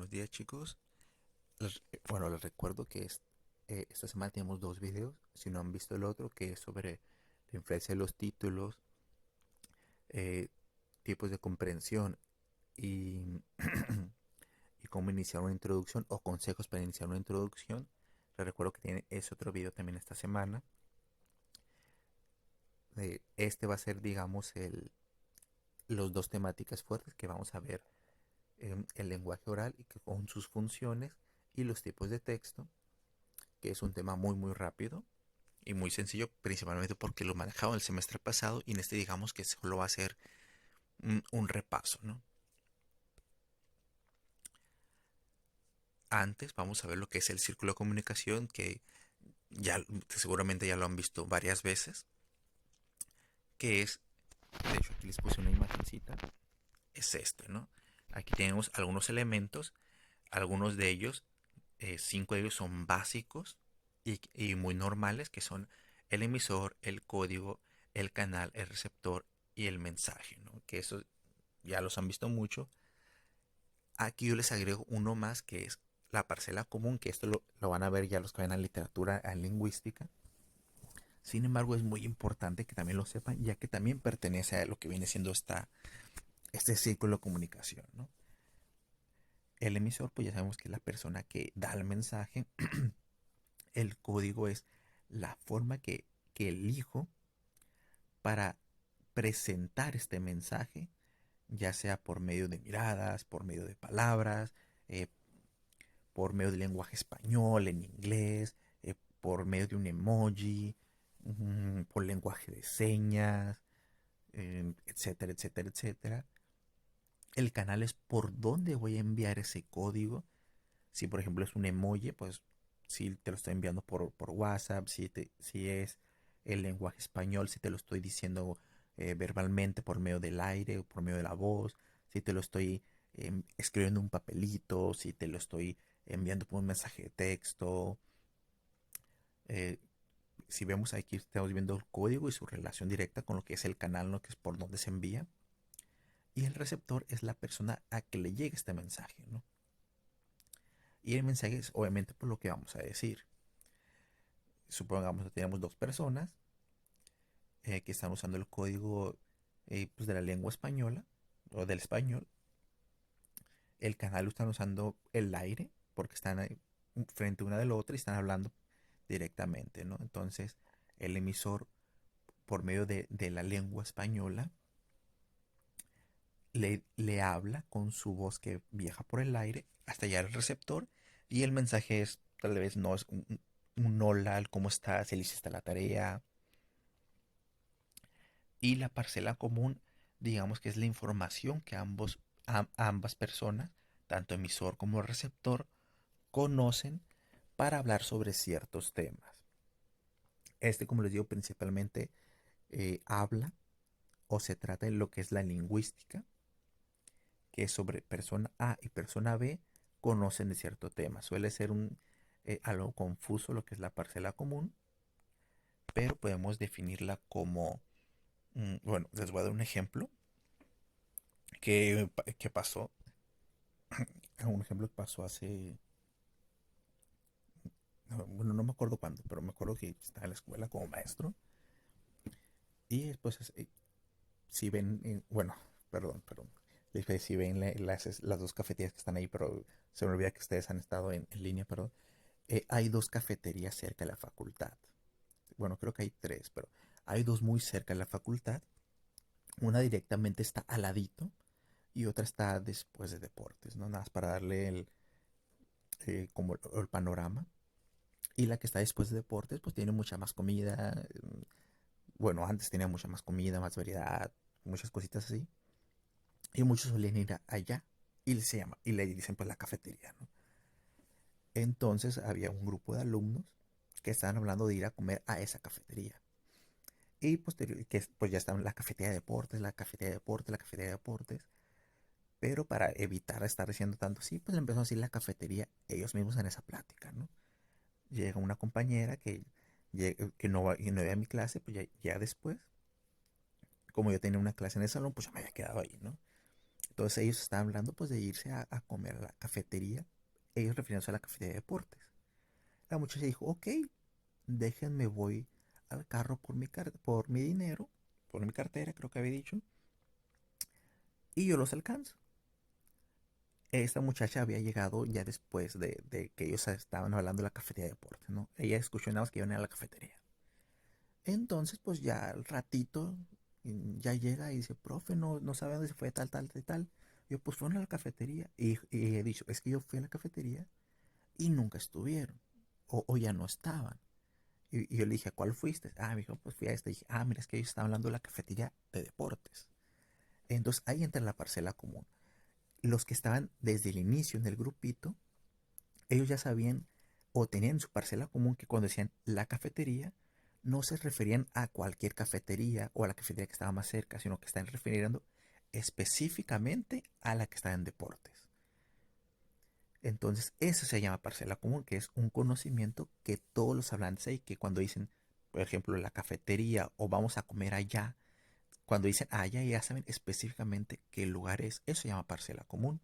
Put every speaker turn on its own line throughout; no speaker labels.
Buenos días, chicos. Les recuerdo que esta semana tenemos dos videos. Si no han visto el otro, que es sobre la influencia de los títulos, eh, tipos de comprensión y, y cómo iniciar una introducción o consejos para iniciar una introducción. Les recuerdo que tiene ese otro video también esta semana. Este va a ser, digamos, los dos temáticas fuertes que vamos a ver: el lenguaje oral y con sus funciones, y los tipos de texto, que es un tema muy rápido y muy sencillo, principalmente porque lo manejaba el semestre pasado, y en este digamos que solo va a ser un repaso, ¿no? Antes vamos a ver lo que es el círculo de comunicación, que ya seguramente ya lo han visto varias veces, que es, de hecho aquí les puse una imagencita, es este, ¿no? Aquí tenemos algunos elementos, algunos de ellos, 5 de ellos son básicos y muy normales, que son el emisor, el código, el canal, el receptor y el mensaje, ¿no? Que eso ya los han visto mucho. Aquí yo les agrego uno más, que es la parcela común, que esto lo van a ver ya los que ven a literatura, a lingüística. Sin embargo, es muy importante que también lo sepan, ya que también pertenece a lo que viene siendo este círculo de comunicación, ¿no? El emisor, pues ya sabemos que es la persona que da el mensaje. El código es la forma que elijo para presentar este mensaje, ya sea por medio de miradas, por medio de palabras, eh, por medio del lenguaje español, en inglés, por medio de un emoji, por lenguaje de señas, etcétera, etcétera, etcétera. El canal es por dónde voy a enviar ese código. Si por ejemplo es un emoji, pues si te lo estoy enviando por WhatsApp. Si es el lenguaje español, si te lo estoy diciendo verbalmente por medio del aire o por medio de la voz. Si te lo estoy escribiendo en un papelito, si te lo estoy enviando por un mensaje de texto. eh, si vemos aquí, estamos viendo el código y su relación directa con lo que es el canal, ¿no? Que es por donde se envía. Y el receptor es la persona a que le llegue este mensaje, ¿no? Y el mensaje es obviamente por lo que vamos a decir. Supongamos que tenemos dos personas que están usando el código, pues de la lengua española o del español. El canal lo están usando el aire porque están ahí frente una de la otra y están hablando directamente, ¿no? Entonces el emisor, por medio de la lengua española, le habla con su voz que viaja por el aire hasta llegar al receptor, y el mensaje es, tal vez no es un hola, ¿cómo estás? ¿Se le hiciste la tarea? Y la parcela común, digamos que es la información que ambas personas, tanto emisor como receptor, conocen para hablar sobre ciertos temas. Este, como les digo, principalmente habla o se trata de lo que es la lingüística, que es sobre persona A y persona B conocen de cierto tema. Suele ser algo confuso lo que es la parcela común, pero podemos definirla como, bueno, les voy a dar un ejemplo que pasó. Un ejemplo que pasó hace, bueno, no me acuerdo cuándo, pero me acuerdo que estaba en la escuela como maestro. Y después, si ven, bueno, perdón, si ven las dos cafeterías que están ahí, pero se me olvida que ustedes han estado en línea, perdón. Hay dos cafeterías cerca de la facultad. Bueno, creo que hay tres, pero hay dos muy cerca de la facultad. Una directamente está al ladito y otra está después de deportes, ¿no? Nada más para darle como el panorama. Y la que está después de deportes, pues tiene mucha más comida. Bueno, antes tenía mucha más comida, más variedad, muchas cositas así. Y muchos solían ir allá y le dicen pues la cafetería, ¿no? Entonces había un grupo de alumnos que estaban hablando de ir a comer a esa cafetería. Y posterior, que pues ya estaban la cafetería de deportes, la cafetería de deportes, la cafetería de deportes. Pero para evitar estar diciendo tanto así, pues le empezó a decir la cafetería ellos mismos en esa plática, ¿no? Llega una compañera que no, que no iba a mi clase, pues ya después, como yo tenía una clase en el salón, pues yo me había quedado ahí, ¿no? Entonces ellos estaban hablando pues de irse a comer a la cafetería, ellos refiriéndose a la cafetería de deportes. La muchacha dijo, ok, déjenme voy al carro por mi dinero, por mi cartera, creo que había dicho, y yo los alcanzo. Esta muchacha había llegado ya después de que ellos estaban hablando de la cafetería de deportes, ¿no? Ella escuchó nada más que iban a la cafetería. Entonces, pues ya al ratito ya llega y dice, profe, no sabe dónde se fue tal. Yo, pues fueron a la cafetería. Y he dicho, es que yo fui a la cafetería y nunca estuvieron. O ya no estaban. Y yo le dije, ¿a cuál fuiste? Ah, me dijo, pues fui a esta. Y dije, ah, mira, es que ellos estaban hablando de la cafetería de deportes. Entonces ahí entra la parcela común. Los que estaban desde el inicio en el grupito, ellos ya sabían o tenían su parcela común que cuando decían la cafetería, no se referían a cualquier cafetería o a la cafetería que estaba más cerca, sino que están refiriendo específicamente a la que está en deportes. Entonces, eso se llama parcela común, que es un conocimiento que todos los hablantes hay, que cuando dicen, por ejemplo, la cafetería o vamos a comer allá, cuando dicen allá ya saben específicamente qué lugar es, eso se llama parcela común.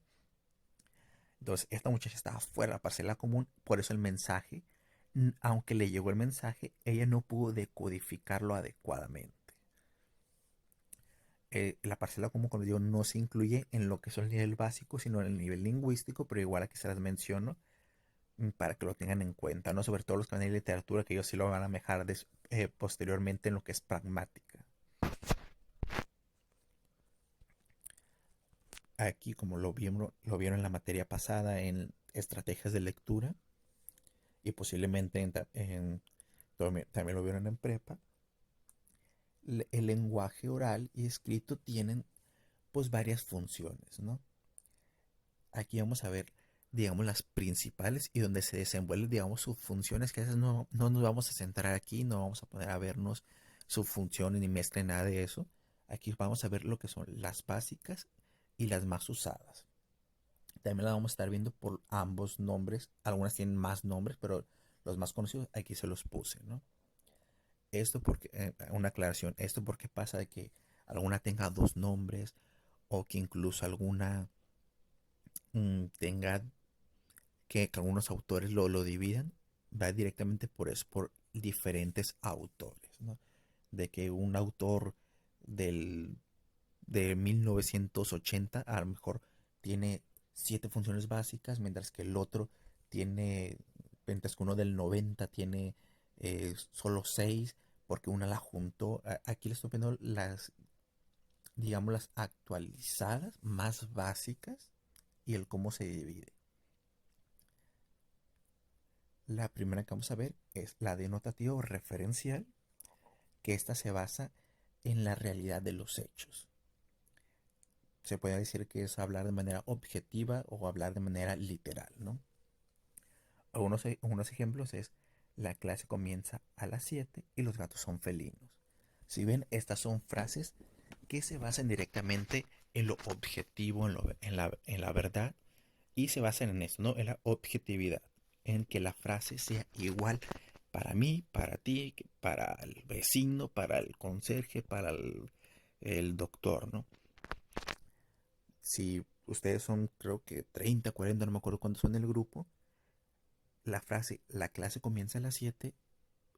Entonces, esta muchacha estaba fuera de la parcela común, por eso el mensaje, aunque le llegó el mensaje, ella no pudo decodificarlo adecuadamente. La parcela común, como digo, no se incluye en lo que es el nivel básico, sino en el nivel lingüístico, pero igual aquí se las menciono para que lo tengan en cuenta, ¿no? Sobre todo los que van a literatura, que ellos sí lo van a mejorar posteriormente en lo que es pragmática. Aquí, como lo vieron en la materia pasada en estrategias de lectura, y posiblemente también lo vieron en prepa, el lenguaje oral y escrito tienen pues varias funciones, ¿no? Aquí vamos a ver, digamos, las principales y donde se desenvuelven, digamos, sus funciones, que a veces no nos vamos a centrar aquí, no vamos a poder a vernos su función ni mezcla nada de eso. Aquí vamos a ver lo que son las básicas y las más usadas. También las vamos a estar viendo por ambos nombres. Algunas tienen más nombres, pero los más conocidos aquí se los puse, ¿no? Esto porque, una aclaración, esto porque pasa de que alguna tenga dos nombres o que incluso alguna tenga que algunos autores lo dividan, va directamente por eso, por diferentes autores, ¿no? De que un autor del, de 1980 a lo mejor tiene 7 funciones básicas, mientras que uno del 90 tiene solo 6, porque una la juntó. Aquí les estoy viendo digamos, las actualizadas más básicas y el cómo se divide. La primera que vamos a ver es la denotativa o referencial, que esta se basa en la realidad de los hechos. Se puede decir que es hablar de manera objetiva o hablar de manera literal, ¿no? Algunos ejemplos es: la clase comienza a las 7 y los gatos son felinos. Si ven, estas son frases que se basan directamente en lo objetivo, en la verdad, y se basan en eso, ¿no? En la objetividad, en que la frase sea igual para mí, para ti, para el vecino, para el conserje, para el doctor, ¿no? Si ustedes son, creo que 30, 40, no me acuerdo cuántos son en el grupo, la frase, la clase comienza a las 7,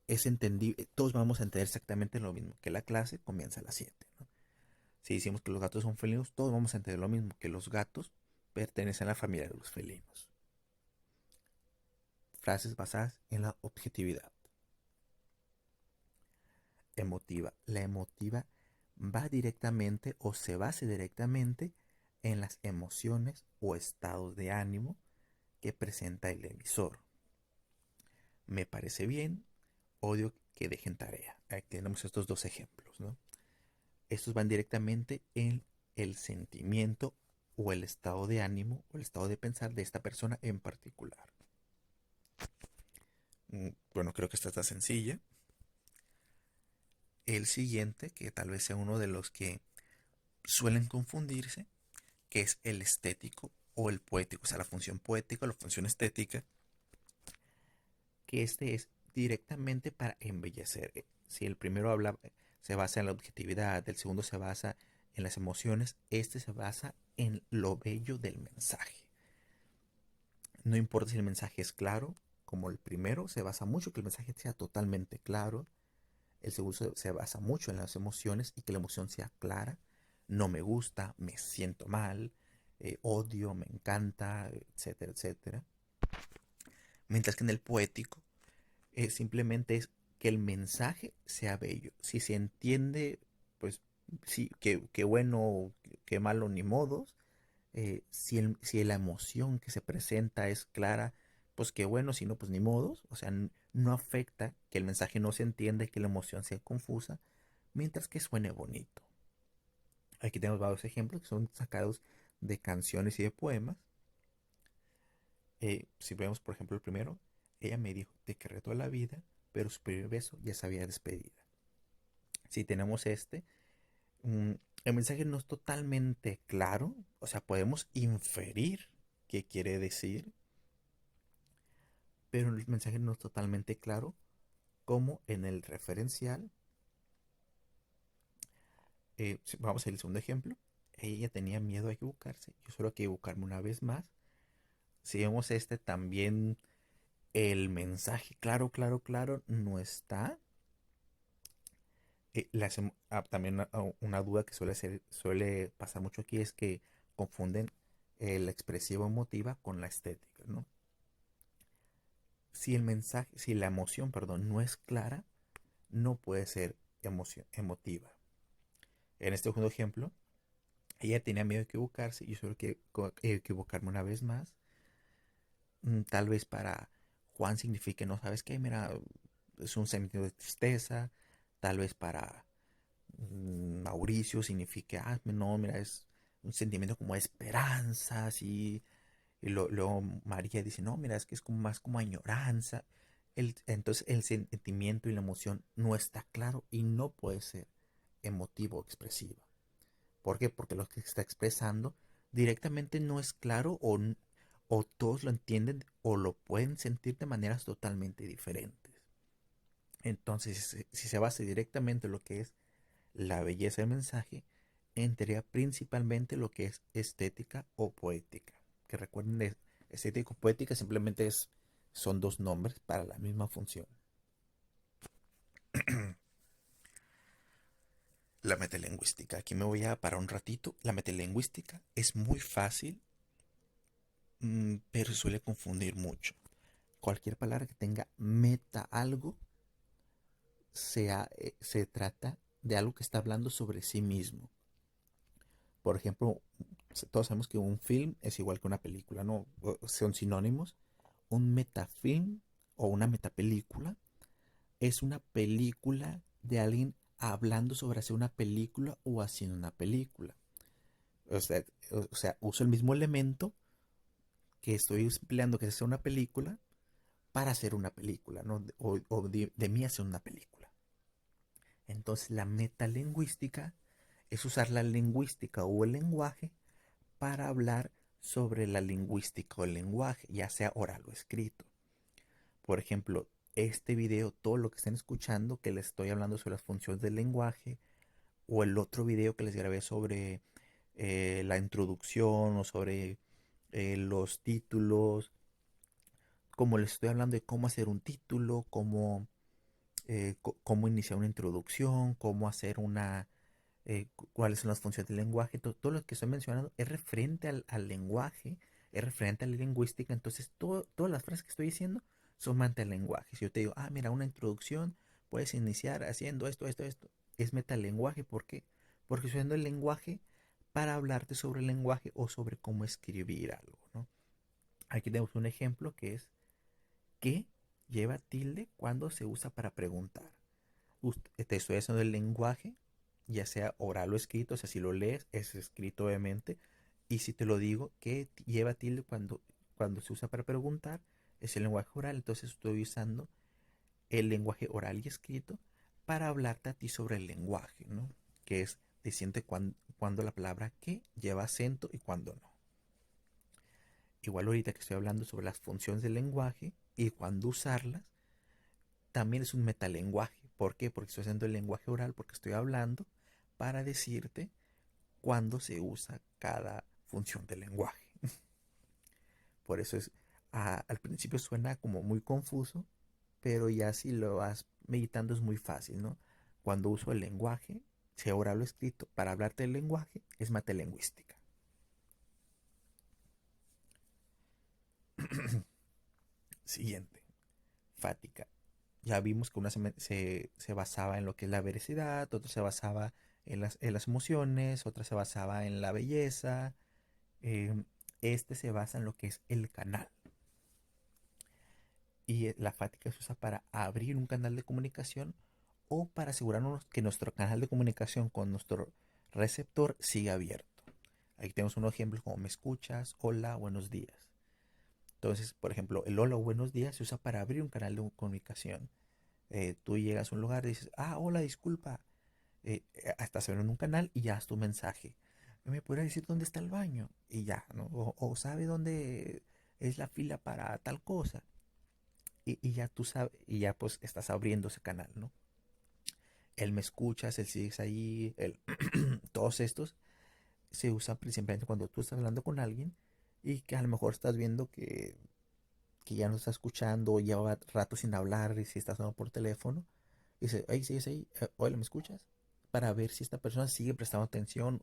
es entendible, todos vamos a entender exactamente lo mismo, que la clase comienza a las 7, ¿no? Si decimos que los gatos son felinos, todos vamos a entender lo mismo, que los gatos pertenecen a la familia de los felinos. Frases basadas en la objetividad. Emotiva. La emotiva va directamente o se basa directamente en las emociones o estados de ánimo que presenta el emisor. Me parece bien, odio que dejen tarea. Aquí tenemos estos dos ejemplos, ¿no? Estos van directamente en el sentimiento o el estado de ánimo o el estado de pensar de esta persona en particular. Bueno, creo que esta está sencilla. El siguiente, que tal vez sea uno de los que suelen confundirse, que es el estético o el poético, o sea, la función poética o la función estética, que este es directamente para embellecer. Si el primero se basa en la objetividad, el segundo se basa en las emociones, este se basa en lo bello del mensaje. No importa si el mensaje es claro, como el primero, se basa mucho que el mensaje sea totalmente claro. El segundo se basa mucho en las emociones y que la emoción sea clara. No me gusta, me siento mal, odio, me encanta, etcétera, etcétera. Mientras que en el poético simplemente es que el mensaje sea bello. Si se entiende, pues sí, que bueno, que malo, ni modos. Si la emoción que se presenta es clara, pues qué bueno, si no, pues ni modos. O sea, no afecta que el mensaje no se entienda y que la emoción sea confusa, mientras que suene bonito. Aquí tenemos varios ejemplos que son sacados de canciones y de poemas. Si vemos, por ejemplo, el primero, ella me dijo, te querré toda la vida, pero su primer beso ya sabía despedida. Si tenemos mm, el mensaje no es totalmente claro, o sea, podemos inferir qué quiere decir, pero el mensaje no es totalmente claro, como en el referencial. Vamos al segundo ejemplo. Ella tenía miedo a equivocarse, yo solo quiero equivocarme una vez más. Si vemos también el mensaje claro, claro, claro no está. También una duda que suele pasar mucho aquí es que confunden la expresiva emotiva con la estética, ¿no? Si la emoción, perdón, no es clara, no puede ser emotiva. En este segundo ejemplo, ella tenía miedo de equivocarse, yo solo quiero equivocarme una vez más. Tal vez para Juan signifique, no sabes qué, mira, es un sentido de tristeza. Tal vez para Mauricio signifique, no, mira, es un sentimiento como de esperanza, así. Y luego María dice, no, mira, es que es como más como añoranza. Entonces el sentimiento y la emoción no está claro y no puede ser emotivo o expresivo. ¿Por qué? Porque lo que está expresando directamente no es claro o todos lo entienden o lo pueden sentir de maneras totalmente diferentes. Entonces, si se basa directamente en lo que es la belleza del mensaje, entraría principalmente lo que es estética o poética. Que recuerden, estética o poética simplemente son dos nombres para la misma función. La metalingüística. Aquí me voy a parar un ratito. La metalingüística es muy fácil, pero suele confundir mucho. Cualquier palabra que tenga meta algo, se trata de algo que está hablando sobre sí mismo. Por ejemplo, todos sabemos que un film es igual que una película, ¿no? Son sinónimos. Un metafilm o una metapelícula es una película de alguien hablando sobre hacer una película o haciendo una película. O sea, uso el mismo elemento que estoy empleando que es hacer una película para hacer una película, ¿no? O de mí hacer una película. Entonces la metalingüística es usar la lingüística o el lenguaje para hablar sobre la lingüística o el lenguaje, ya sea oral o escrito. Por ejemplo, este video, todo lo que estén escuchando, que les estoy hablando sobre las funciones del lenguaje, o el otro video que les grabé sobre la introducción o sobre los títulos, como les estoy hablando de cómo hacer un título, cómo iniciar una introducción, cómo hacer cuáles son las funciones del lenguaje, todo lo que estoy mencionando es referente al lenguaje, es referente a la lingüística. Entonces todas las frases que estoy diciendo son ante el lenguaje. Si yo te digo, mira, una introducción, puedes iniciar haciendo esto, esto, esto, es metalenguaje. ¿Por qué? Porque estoy usando el lenguaje para hablarte sobre el lenguaje o sobre cómo escribir algo, ¿no? Aquí tenemos un ejemplo que es que lleva tilde cuando se usa para preguntar. Te estoy haciendo el lenguaje, ya sea oral o escrito, o sea, si lo lees, es escrito obviamente, y si te lo digo, que lleva tilde cuando se usa para preguntar, es el lenguaje oral, entonces estoy usando el lenguaje oral y escrito para hablarte a ti sobre el lenguaje, ¿no? Que es diciendo cuando la palabra que lleva acento y cuando no. Igual ahorita que estoy hablando sobre las funciones del lenguaje y cuándo usarlas, también es un metalenguaje. ¿Por qué? Porque estoy haciendo el lenguaje oral, porque estoy hablando para decirte cuándo se usa cada función del lenguaje. Por eso al principio suena como muy confuso, pero ya si lo vas meditando es muy fácil, ¿no? Cuando uso el lenguaje, si ahora hablo escrito, para hablarte del lenguaje, es matelingüística. Siguiente, fática. Ya vimos que una se basaba en lo que es la veracidad, otra se basaba en las emociones, otra se basaba en la belleza. eh, este se basa en lo que es el canal. Y la fática se usa para abrir un canal de comunicación o para asegurarnos que nuestro canal de comunicación con nuestro receptor siga abierto. Aquí tenemos un ejemplo como me escuchas, hola, buenos días. Entonces, por ejemplo, el hola o buenos días se usa para abrir un canal de comunicación. Tú llegas a un lugar y dices, hola, disculpa. Estás abriendo un canal y ya es tu mensaje. ¿Me podría decir dónde está el baño? Y ya, ¿no? O sabe dónde es la fila para tal cosa. Y ya tú sabes, y ya pues estás abriendo ese canal, ¿no? El me escuchas, el sigues ahí, todos estos se usan principalmente cuando tú estás hablando con alguien y que a lo mejor estás viendo que ya no está escuchando, lleva rato sin hablar y si estás hablando por teléfono, y dice, hey, sigues ahí, oye, ¿me escuchas? Para ver si esta persona sigue prestando atención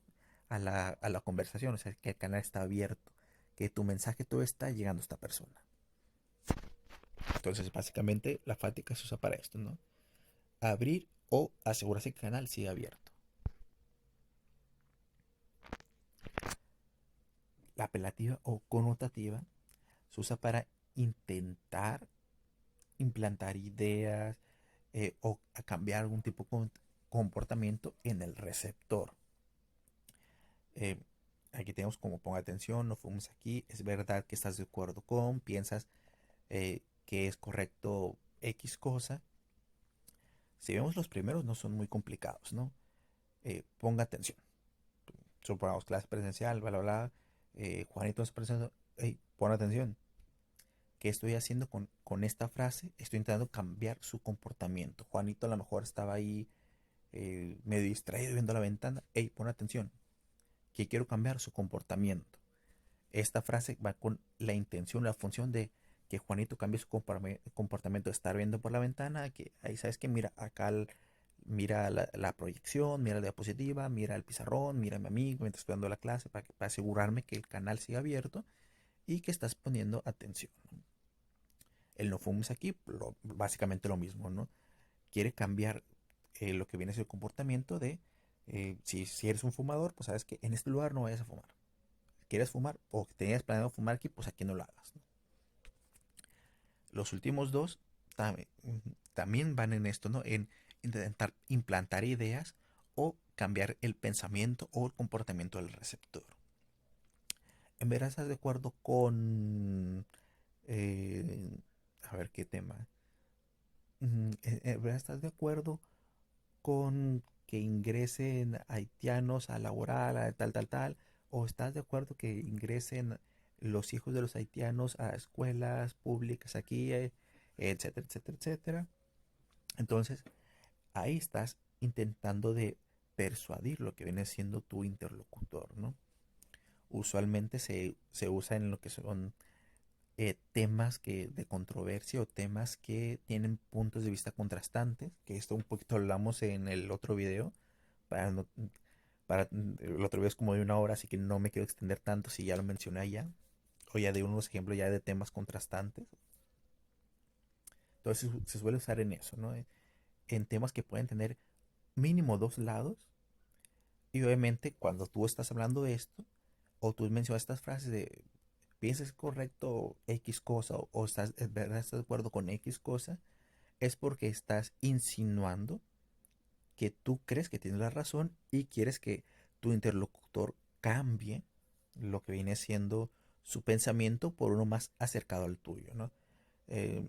a la conversación, o sea, que el canal está abierto, que tu mensaje todo está llegando a esta persona. Entonces, básicamente, la fática se usa para esto, ¿no? Abrir o asegurarse que el canal siga abierto. La apelativa o connotativa se usa para intentar implantar ideas o a cambiar algún tipo de comportamiento en el receptor. Eh, Aquí tenemos como ponga atención, no fumes aquí, es verdad que estás de acuerdo con, piensas que es correcto X cosa. Si vemos los primeros no son muy complicados, ¿no? Ponga atención. Supongamos clase presencial, bla, bla, bla. Juanito está presente, hey, pon atención. ¿Qué estoy haciendo con esta frase? Estoy intentando cambiar su comportamiento. Juanito a lo mejor estaba ahí medio distraído viendo la ventana. Hey, pon atención. Que quiero cambiar su comportamiento. Esta frase va con la intención, la función de que Juanito cambie su comportamiento de estar viendo por la ventana, que ahí sabes que mira acá, mira la proyección, mira la diapositiva, mira el pizarrón, mira a mi amigo mientras estoy dando la clase para asegurarme que el canal siga abierto y que estás poniendo atención, ¿no? El no fumes aquí, básicamente lo mismo, ¿no? Quiere cambiar lo que viene a ser el comportamiento de si eres un fumador, pues sabes que en este lugar no vayas a fumar. ¿Quieres fumar o tenías planeado fumar aquí? Pues aquí no lo hagas, ¿no? Los últimos dos también van en esto, ¿no? En intentar implantar ideas o cambiar el pensamiento o el comportamiento del receptor. En verdad estás de acuerdo con... eh, a ver qué tema. En verdad estás de acuerdo con que ingresen haitianos a laborar, a tal, tal, tal, o estás de acuerdo que ingresen los hijos de los haitianos a escuelas públicas aquí, etcétera, etcétera, etcétera. Entonces, ahí estás intentando de persuadir lo que viene siendo tu interlocutor, ¿no? Usualmente se usa en lo que son temas de controversia o temas que tienen puntos de vista contrastantes, que esto un poquito hablamos en el otro video, para, no, el otro video es como de una hora, así que no me quiero extender tanto si ya lo mencioné allá, o ya de unos ejemplos ya de temas contrastantes. Entonces se suele usar en eso, ¿no? En temas que pueden tener mínimo dos lados, y obviamente cuando tú estás hablando de esto, o tú mencionas estas frases de piensas correcto X cosa o estás, ¿verdad? ¿Estás de acuerdo con X cosa? Es porque estás insinuando que tú crees que tienes la razón y quieres que tu interlocutor cambie lo que viene siendo su pensamiento por uno más acercado al tuyo, ¿no? Eh,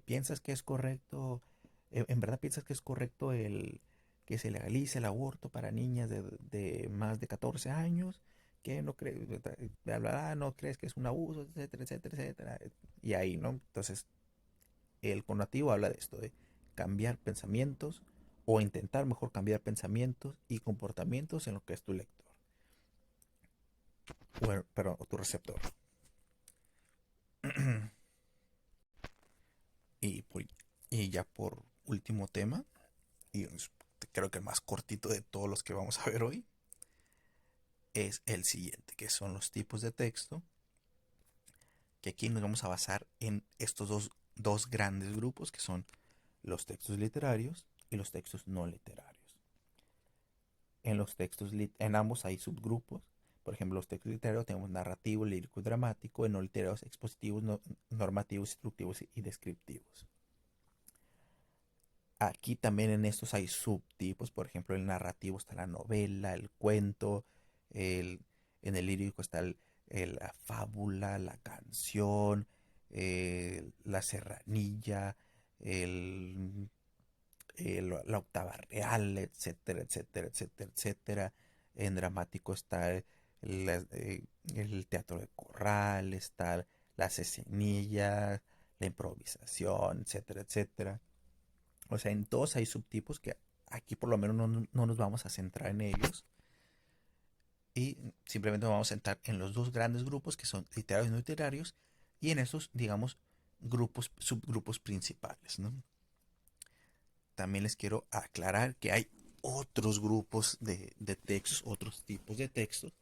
¿Piensas que es correcto, en verdad piensas que es correcto el que se legalice el aborto para niñas de más de 14 años? Que no crees, no crees que es un abuso, etcétera, etcétera, etcétera. Y ahí, ¿no? Entonces, el connotativo habla de esto, de cambiar pensamientos o intentar mejor cambiar pensamientos y comportamientos en lo que es tu lector, o tu receptor. y, y ya por último tema, y creo que el más cortito de todos los que vamos a ver hoy, es el siguiente, que son los tipos de texto, que aquí nos vamos a basar en estos dos grandes grupos, que son los textos literarios y los textos no literarios. En ambos hay subgrupos. Por ejemplo, los textos literarios tenemos narrativo, lírico y dramático, en no literarios expositivos, normativos, instructivos y descriptivos. Aquí también en estos hay subtipos, por ejemplo, el narrativo está la novela, el cuento, el, en el lírico está la fábula, la canción, la serranilla, el, la octava real, etcétera, etcétera, etcétera, etcétera. En dramático está el teatro de corral, está las escenillas, la improvisación, etcétera, etcétera. O sea, en todos hay subtipos que aquí por lo menos no nos vamos a centrar en ellos. Y simplemente nos vamos a centrar en los dos grandes grupos que son literarios y no literarios. Y en esos, digamos, subgrupos principales, ¿no? También les quiero aclarar que hay otros grupos de textos, otros tipos de textos,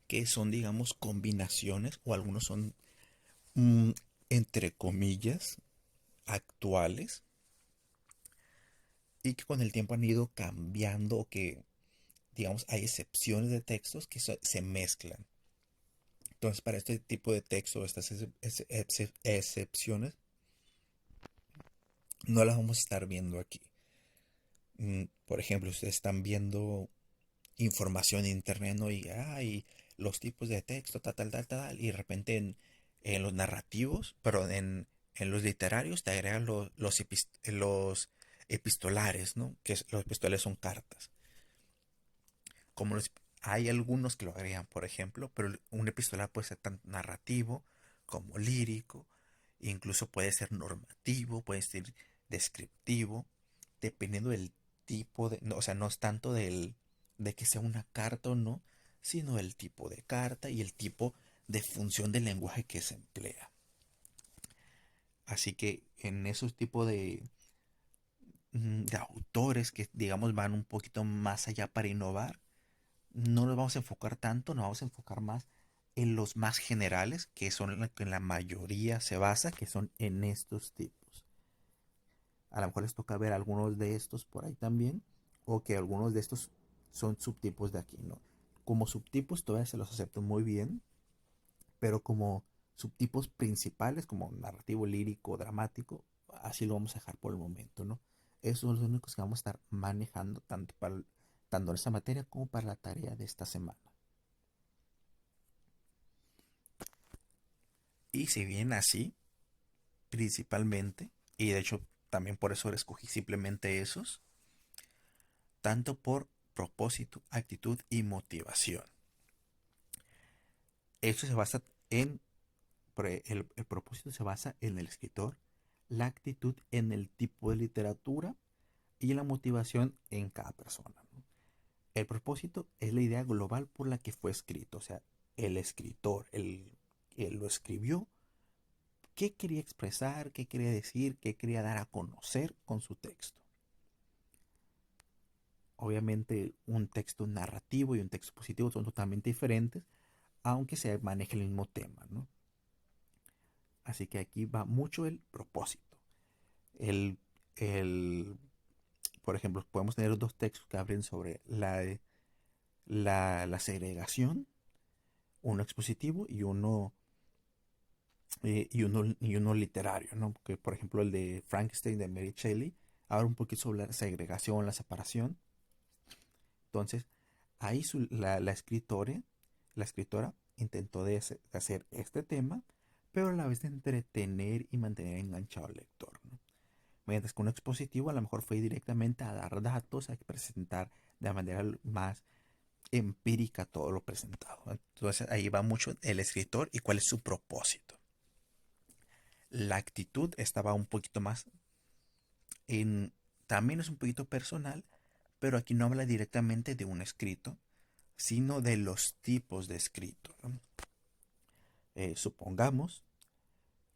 que son, digamos, combinaciones, o algunos son, mm, entre comillas, actuales, y que con el tiempo han ido cambiando, o que, digamos, hay excepciones de textos que se mezclan. Entonces, para este tipo de texto, estas excepciones, no las vamos a estar viendo aquí. Por ejemplo, ustedes están viendo información en internet, ¿no? Y hay los tipos de texto, tal, tal, tal, tal, y de repente en los narrativos, pero en los literarios te agregan los epistolares, ¿no? Los epistolares son cartas. Como hay algunos que lo agregan, por ejemplo, pero un epistolar puede ser tanto narrativo como lírico, incluso puede ser normativo, puede ser descriptivo, dependiendo del tipo de, no, o sea, no es tanto de que sea una carta o no, sino el tipo de carta y el tipo de función del lenguaje que se emplea. Así que en esos tipos de autores que, digamos, van un poquito más allá para innovar, no nos vamos a enfocar tanto, nos vamos a enfocar más en los más generales, que son en los que la mayoría se basa, que son en estos tipos. A lo mejor les toca ver algunos de estos por ahí también, o que algunos de estos son subtipos de aquí, ¿no? Como subtipos todavía se los acepto muy bien, pero como subtipos principales, como narrativo, lírico, dramático, así lo vamos a dejar por el momento, ¿no? Esos son los únicos que vamos a estar manejando tanto en esta materia como para la tarea de esta semana. Y si bien así, principalmente, y de hecho también por eso escogí simplemente esos, tanto por propósito, actitud y motivación. Esto se basa en, el propósito se basa en el escritor, la actitud en el tipo de literatura y la motivación en cada persona, ¿no? El propósito es la idea global por la que fue escrito, o sea, el escritor, él lo escribió, qué quería expresar, qué quería decir, qué quería dar a conocer con su texto. Obviamente un texto narrativo y un texto positivo son totalmente diferentes, aunque se maneje el mismo tema, ¿no? Así que aquí va mucho el propósito. El, el, por ejemplo, podemos tener dos textos que hablen sobre la segregación, uno expositivo y uno literario, ¿no? Que, por ejemplo, el de Frankenstein de Mary Shelley habla un poquito sobre la segregación, la separación. Entonces, ahí la escritora intentó de hacer este tema, pero a la vez de entretener y mantener enganchado al lector, ¿no? Mientras que un expositivo a lo mejor fue directamente a dar datos, a presentar de manera más empírica todo lo presentado. Entonces ahí va mucho el escritor y cuál es su propósito. La actitud estaba un poquito más en también es un poquito personal, pero aquí no habla directamente de un escrito, sino de los tipos de escrito, ¿no? Supongamos,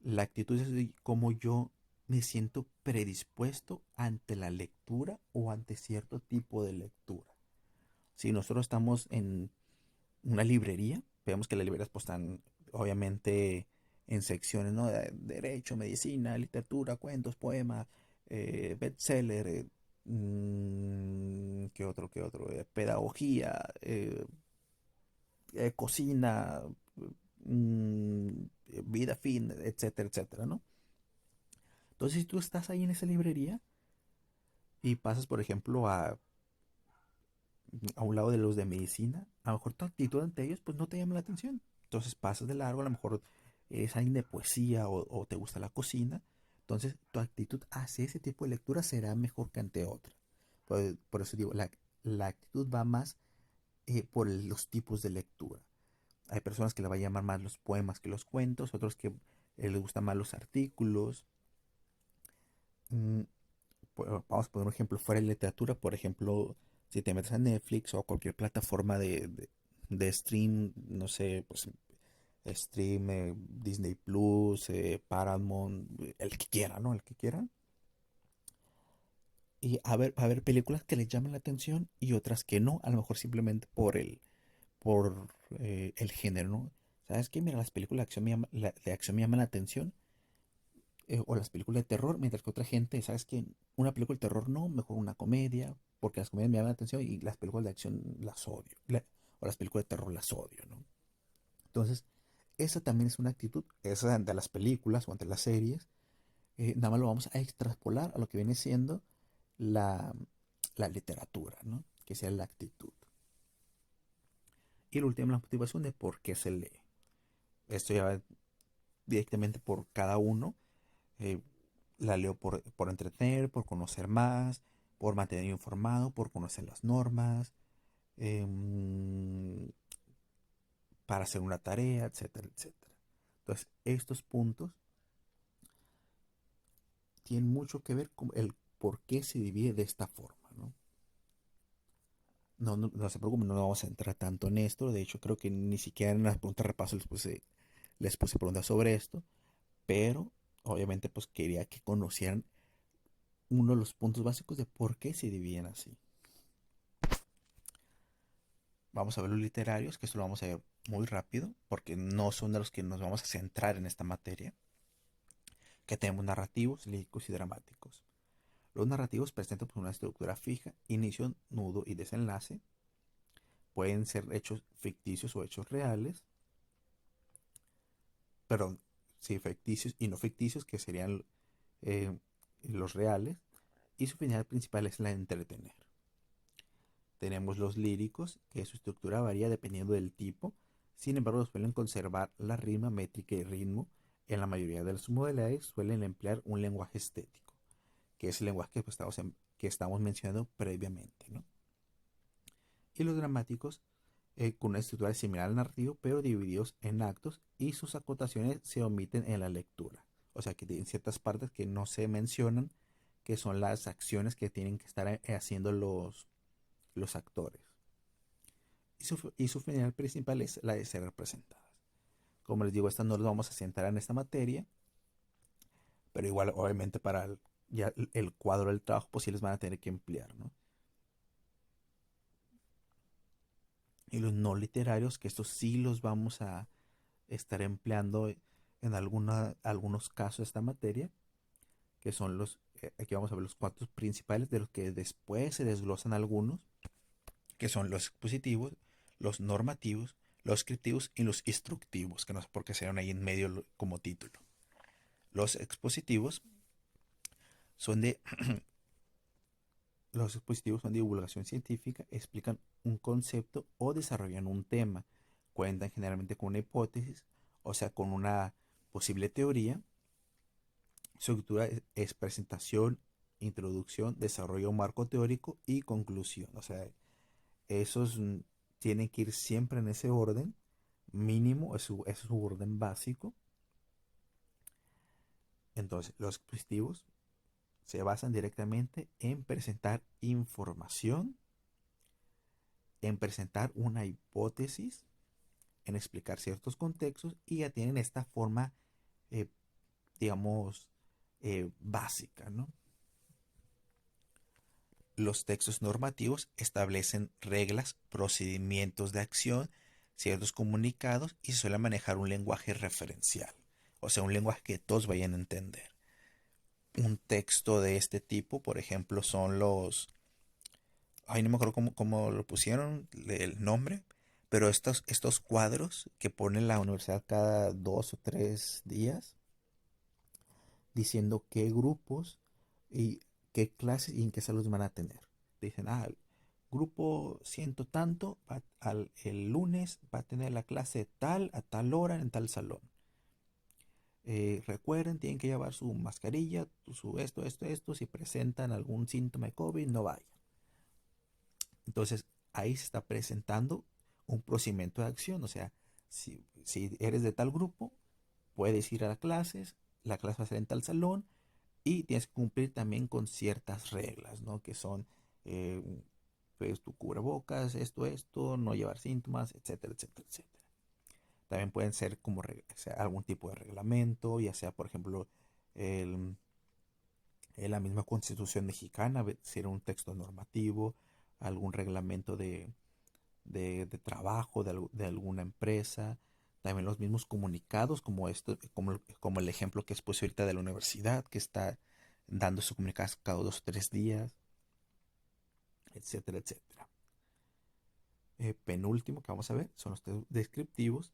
la actitud es como yo me siento predispuesto ante la lectura o ante cierto tipo de lectura. Si nosotros estamos en una librería, vemos que las librerías pues están obviamente en secciones, ¿no? De derecho, medicina, literatura, cuentos, poemas, bestseller, ¿qué otro? ¿Qué otro? Pedagogía, cocina, mm, vida fin, etcétera, etcétera, ¿no? Entonces, si tú estás ahí en esa librería y pasas, por ejemplo, a un lado de los de medicina, a lo mejor tu actitud ante ellos pues no te llama la atención. Entonces pasas de largo, a lo mejor es alguien de poesía o te gusta la cocina. Entonces tu actitud hacia ese tipo de lectura será mejor que ante otra. Por eso digo, la actitud va más por los tipos de lectura. Hay personas que le va a llamar más los poemas que los cuentos, otros que les gustan más los artículos. Mm, Vamos a poner un ejemplo fuera de literatura, por ejemplo, si te metes a Netflix o cualquier plataforma de stream, no sé, pues stream, Disney Plus, Paramount, el que quiera, ¿no? El que quiera. Y a ver películas que les llamen la atención y otras que no, a lo mejor simplemente por el género, ¿no? ¿Sabes qué? Mira, las películas de acción de acción me llaman la atención, o las películas de terror, mientras que otra gente, ¿sabes qué? Una película de terror no, mejor una comedia, porque las comedias me llaman la atención y las películas de acción las odio, o las películas de terror las odio, ¿no? Entonces, esa también es una actitud, esa ante las películas o ante las series, nada más lo vamos a extrapolar a lo que viene siendo la, la literatura, ¿no? Que sea la actitud. Y el último, la motivación de por qué se lee. Esto ya va directamente por cada uno. eh, la leo por entretener, por conocer más, por mantener informado, por conocer las normas, em, para hacer una tarea, etcétera, etcétera. Entonces, estos puntos tienen mucho que ver con el por qué se divide de esta forma, ¿no? No se preocupen, no vamos a entrar tanto en esto. De hecho, creo que ni siquiera en las preguntas de repaso les puse preguntas sobre esto. Pero, obviamente, pues quería que conocieran uno de los puntos básicos de por qué se dividen así. Vamos a ver los literarios, que esto lo vamos a ver muy rápido, porque no son de los que nos vamos a centrar en esta materia, que tenemos narrativos, líricos y dramáticos. Los narrativos presentan pues, una estructura fija, inicio, nudo y desenlace. Pueden ser hechos ficticios o hechos reales, perdón, sí, ficticios y no ficticios, que serían eh, los reales, y su final principal es la de entretener. Tenemos los líricos, que su estructura varía dependiendo del tipo, sin embargo suelen conservar la rima, métrica y ritmo. En la mayoría de las modalidades suelen emplear un lenguaje estético, que es el lenguaje que, pues, que estamos mencionando previamente, ¿no? Y los dramáticos, con una estructura similar al narrativo, pero divididos en actos y sus acotaciones se omiten en la lectura. O sea que tienen ciertas partes que no se mencionan, que son las acciones que tienen que estar haciendo los actores. Y su final principal es la de ser representadas. Como les digo, esta no lo vamos a centrar en esta materia, pero igual, obviamente, para ya el cuadro del trabajo, pues sí les van a tener que emplear, ¿no? Y los no literarios, que estos sí los vamos a estar empleando en algunos casos de esta materia, que son aquí vamos a ver los cuatro principales, de los que después se desglosan algunos, que son los expositivos, los normativos, los descriptivos y los instructivos, que no sé por qué se ahí en medio como título. Los expositivos son de los expositivos son de divulgación científica, explican un concepto o desarrollan un tema, cuentan generalmente con una hipótesis, o sea, con una posible teoría. Su estructura es presentación, introducción, desarrollo un marco teórico y conclusión. O sea, esos tienen que ir siempre en ese orden mínimo, es su orden básico. Entonces, los expositivos Se basan directamente en presentar información, en presentar una hipótesis, en explicar ciertos contextos y ya tienen esta forma, eh, digamos, básica, ¿no? Los textos normativos establecen reglas, procedimientos de acción, ciertos comunicados y se suele manejar un lenguaje referencial, o sea, un lenguaje que todos vayan a entender. Un texto de este tipo, por ejemplo, son ay, no me acuerdo cómo lo pusieron, el nombre, pero estos cuadros que pone la universidad cada 2 o 3 días, diciendo qué grupos y qué clases y en qué salos van a tener. Dicen, el grupo ciento tanto, el lunes va a tener la clase tal, a tal hora, en tal salón. Recuerden, tienen que llevar su mascarilla, su esto. Si presentan algún síntoma de COVID, no vayan. Entonces, ahí se está presentando un procedimiento de acción. O sea, si eres de tal grupo, puedes ir a la clase va a ser en tal salón y tienes que cumplir también con ciertas reglas, ¿no? Que son, eh, pues, tu cubrebocas, no llevar síntomas, etcétera, etcétera, etcétera. También pueden ser como sea, algún tipo de reglamento, ya sea, por ejemplo, el, la misma Constitución mexicana, ser un texto normativo, algún reglamento de trabajo de alguna empresa, también los mismos comunicados como el ejemplo que expuse ahorita de la universidad, que está dando sus comunicados cada 2 o 3 días, etcétera, etcétera. Penúltimo que vamos a ver son los textos descriptivos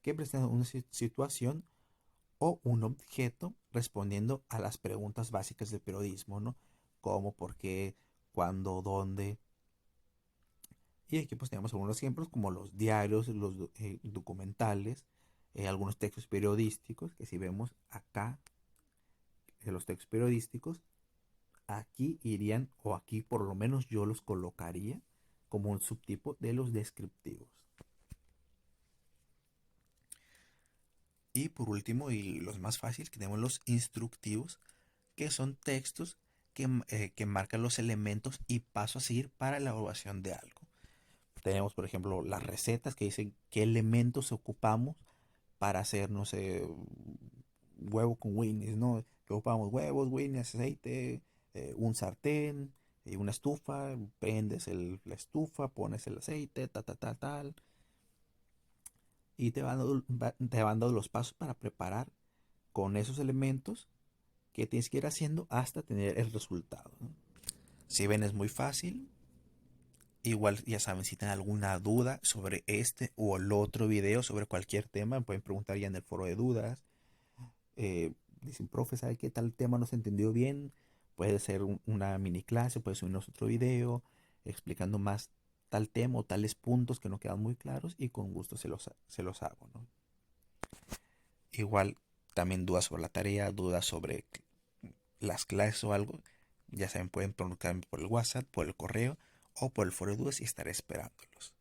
que presentan una situación o un objeto respondiendo a las preguntas básicas del periodismo, ¿no? Cómo, por qué, cuándo, dónde. Y aquí pues tenemos algunos ejemplos como los diarios, los documentales, algunos textos periodísticos, que si vemos acá, los textos periodísticos, aquí irían, o aquí por lo menos yo los colocaría como un subtipo de los descriptivos. Y por último, y los más fáciles, tenemos los instructivos, que son textos que marcan los elementos y paso a seguir para la elaboración de algo. Tenemos, por ejemplo, las recetas que dicen qué elementos ocupamos para hacer, no sé, huevo con Winnie's, ¿no? Que ocupamos huevos, Winnie's, aceite, un sartén, una estufa, prendes la estufa, pones el aceite, tal. Y te van dando los pasos para preparar con esos elementos que tienes que ir haciendo hasta tener el resultado, ¿no? Si ven, es muy fácil. Igual, ya saben, si tienen alguna duda sobre este o el otro video, sobre cualquier tema, me pueden preguntar ya en el foro de dudas. Dicen, profe, ¿sabe qué tal tema no se entendió bien? Puede ser una mini clase, puede subirnos otro video explicando más tal tema o tales puntos que no quedan muy claros y con gusto se los hago, ¿no? Igual, también dudas sobre la tarea, dudas sobre las clases o algo, ya saben, pueden preguntarme por el WhatsApp, por el correo o por el foro de dudas y estaré esperándolos.